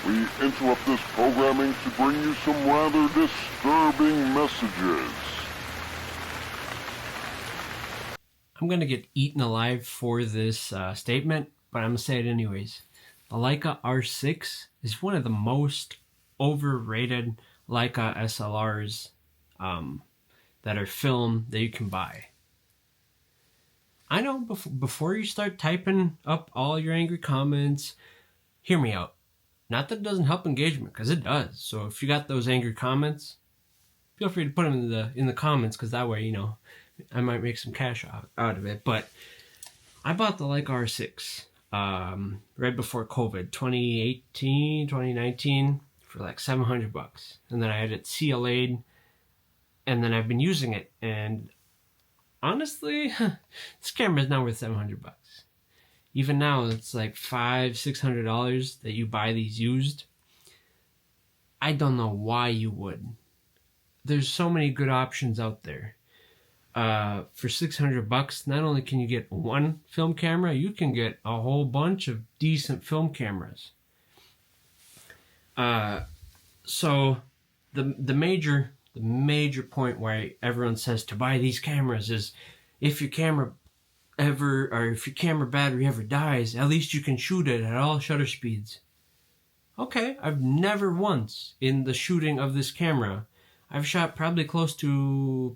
we interrupt this programming to bring you some rather disturbing messages. I'm going to get eaten alive for this statement, but I'm going to say it anyways. The Leica R6 is one of the most overrated Leica SLRs that are film that you can buy. I know before you start typing up all your angry comments, hear me out. Not that it doesn't help engagement, because it does. So if you got those angry comments, feel free to put them in the comments, because that way, I might make some cash out of it. But I bought the Leica R6 right before COVID, 2018, 2019, for like $700. And then I had it CLA'd, and then I've been using it. And honestly, this camera is now worth $700. Even now, it's like $500-$600 that you buy these used. I don't know why you would. There's so many good options out there. For $600, not only can you get one film camera, you can get a whole bunch of decent film cameras. So the major point why everyone says to buy these cameras is if your camera battery ever dies, at least you can shoot it at all shutter speeds. Okay, I've never once in the shooting of this camera, I've shot probably close to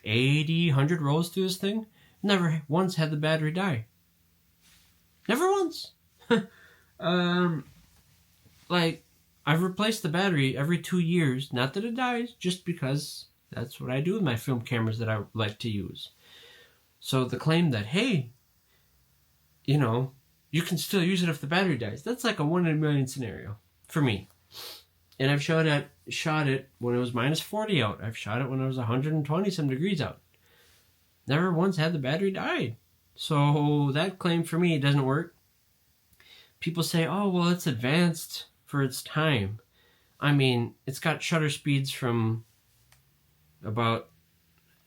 80, 100 rolls through this thing. Never once had the battery die. Never once. I've replaced the battery every 2 years. Not that it dies, just because that's what I do with my film cameras that I like to use. So the claim that, hey, you can still use it if the battery dies, that's like a 1 in a million scenario for me. And I've shot it when it was minus 40 out. I've shot it when it was 120 some degrees out. Never once had the battery died. So that claim for me doesn't work. People say, oh, well, it's advanced for its time. I mean, it's got shutter speeds from about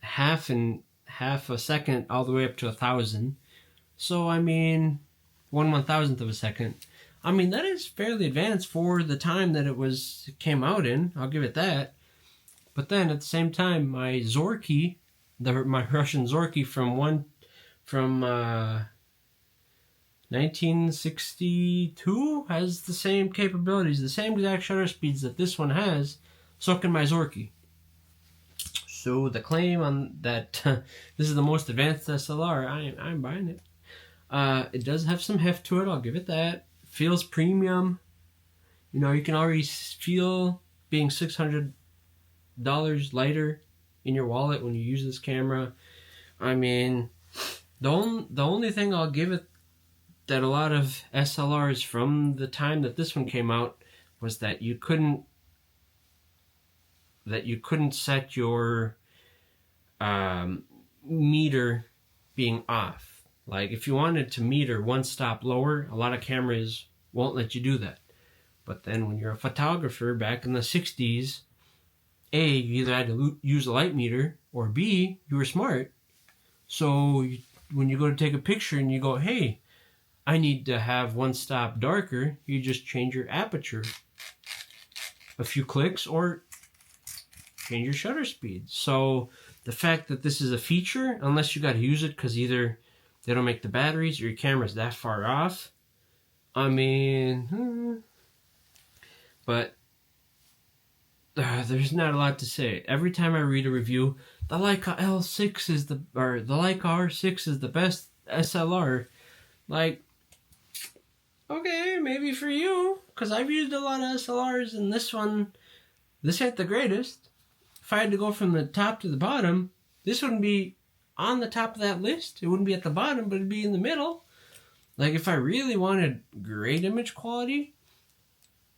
half a second all the way up to 1,000. So, I mean, 1/1000th of a second. I mean, that is fairly advanced for the time that it came out in. I'll give it that. But then at the same time, my Zorky, my Russian Zorky from 1962 has the same capabilities, the same exact shutter speeds that this one has. So can my Zorky. So the claim on that this is the most advanced SLR, I'm buying it. It does have some heft to it, I'll give it that. Feels premium. You can already feel being $600 lighter in your wallet when you use this camera. I mean, the only thing I'll give it that a lot of SLRs from the time that this one came out was that you couldn't set your meter being off. Like if you wanted to meter one stop lower, a lot of cameras won't let you do that. But then when you're a photographer back in the 60s, A, you either had to use a light meter, or B, you were smart. So when you go to take a picture and you go, hey, I need to have one stop darker, you just change your aperture a few clicks or change your shutter speed. So the fact that this is a feature, unless you got to use it because either they don't make the batteries or your camera's that far off, I mean, but there's not a lot to say. Every time I read a review, the Leica L6 the Leica R6 is the best SLR. Like, okay, maybe for you, because I've used a lot of SLRs, and this ain't the greatest. If I had to go from the top to the bottom, this wouldn't be on the top of that list. It wouldn't be at the bottom, but it'd be in the middle. Like, if I really wanted great image quality,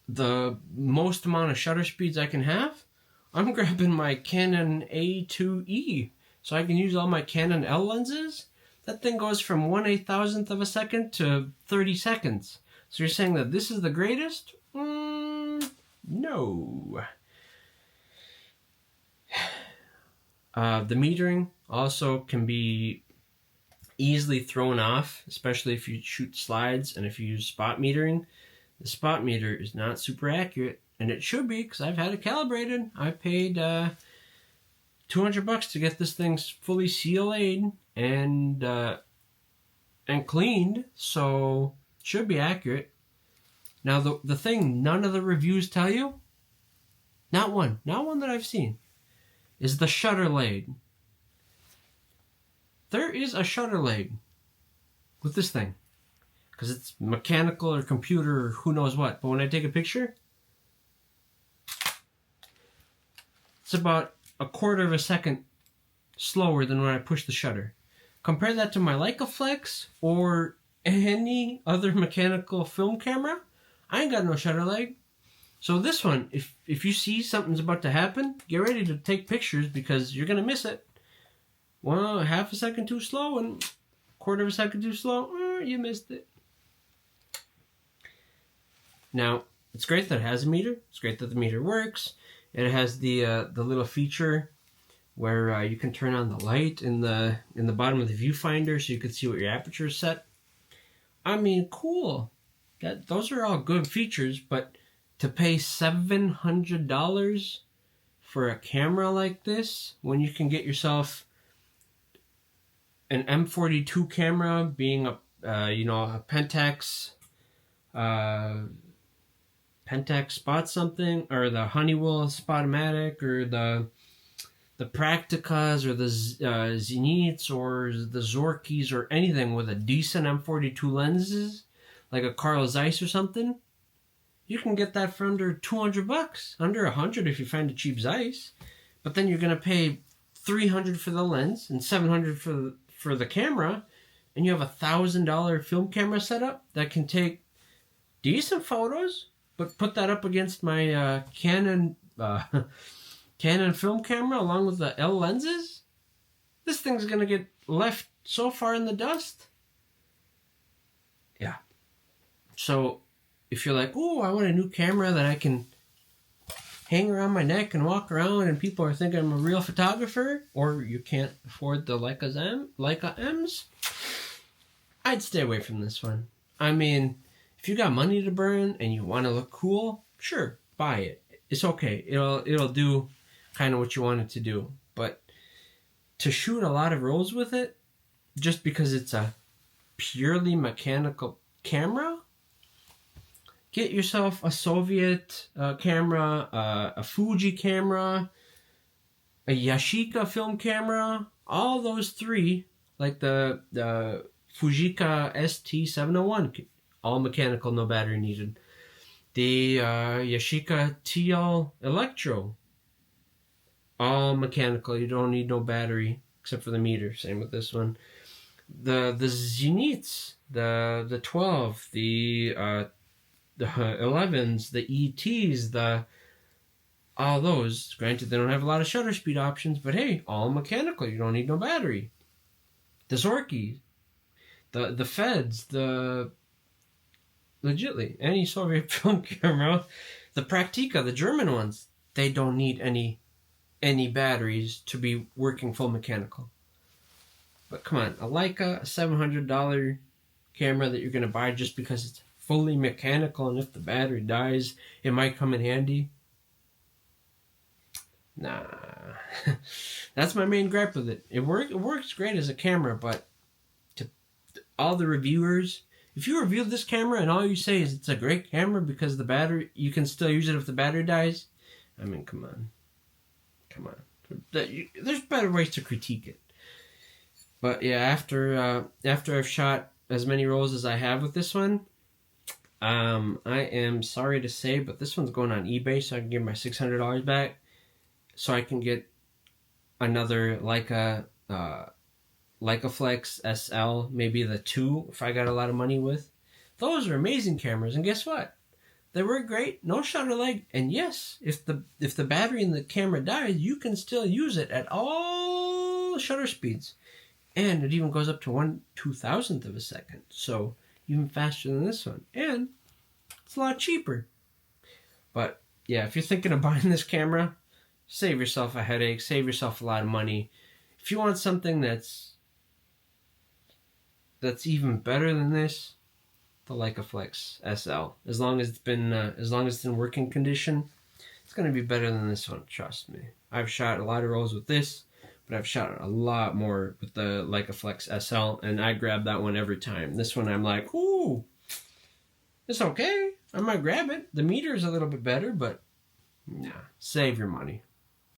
the most amount of shutter speeds I can have, I'm grabbing my Canon A2E, so I can use all my Canon L lenses. That thing goes from 1/8000th of a second to 30 seconds. So you're saying that this is the greatest? No. The metering also can be easily thrown off, especially if you shoot slides and if you use spot metering. The spot meter is not super accurate, and it should be because I've had it calibrated. I paid $200 to get this thing fully CLA'd and cleaned, so it should be accurate. Now the thing none of the reviews tell you, not one that I've seen, is the shutter leg. There is a shutter leg with this thing, because it's mechanical or computer or who knows what. But when I take a picture, it's about a quarter of a second slower than when I push the shutter. Compare that to my Leica Flex or any other mechanical film camera. I ain't got no shutter leg. So this one, if you see something's about to happen, get ready to take pictures because you're going to miss it. Well, half a second too slow and quarter of a second too slow, you missed it. Now, it's great that it has a meter. It's great that the meter works. It has the little feature where you can turn on the light in the bottom of the viewfinder so you can see what your aperture is set. I mean, cool. Those are all good features, but to pay $700 for a camera like this, when you can get yourself an M42 camera, being a Pentax Spot something, or the Honeywell Spotomatic, or the Practicas, or the Zeniths, or the Zorkis, or anything with a decent M42 lenses, like a Carl Zeiss or something, you can get that for under $200, under $100 if you find a cheap Zeiss. But then you're gonna pay $300 for the lens and $700 for the camera, and you have a $1,000 film camera setup that can take decent photos. But put that up against my Canon film camera along with the L lenses, this thing's gonna get left so far in the dust. Yeah. So if you're like, oh, I want a new camera that I can hang around my neck and walk around and people are thinking I'm a real photographer, or you can't afford the Leica M's, I'd stay away from this one. I mean, if you got money to burn and you want to look cool, sure, buy it. It's okay. It'll do kind of what you want it to do. But to shoot a lot of rolls with it, just because it's a purely mechanical camera, get yourself a Soviet camera, a Fuji camera, a Yashica film camera. All those three, like the Fujica ST701, all mechanical, no battery needed. The Yashica TL Electro, all mechanical, you don't need no battery except for the meter. Same with this one. The Zeniths, the 12, the 11s, the ETs, all those. Granted, they don't have a lot of shutter speed options, but hey, all mechanical, you don't need no battery. The Zorkis, the Feds, legitly, any Soviet film camera, the Praktika, the German ones, they don't need any batteries to be working full mechanical. But come on, a Leica, a $700 camera that you're going to buy just because it's fully mechanical, and if the battery dies, it might come in handy. Nah. That's my main gripe with it. It works great as a camera, but to all the reviewers, if you review this camera and all you say is it's a great camera because the battery, you can still use it if the battery dies, I mean, come on. There's better ways to critique it. But yeah, after I've shot as many rolls as I have with this one, I am sorry to say, but this one's going on eBay, so I can give my $600 back, so I can get another Leica Flex SL, maybe the 2 if I got a lot of money with. Those are amazing cameras, and guess what? They work great, no shutter leg, and yes, if the battery in the camera dies, you can still use it at all shutter speeds, and it even goes up to 1/2000th of a second, so even faster than this one, and it's a lot cheaper. But yeah, if you're thinking of buying this camera, save yourself a headache, save yourself a lot of money. If you want something that's even better than this, the Leica Flex SL. As long as it's in working condition, it's gonna be better than this one. Trust me. I've shot a lot of rolls with this, but I've shot a lot more with the Leica Flex SL, and I grab that one every time. This one I'm like, ooh, it's okay. I might grab it. The meter is a little bit better, but nah, save your money.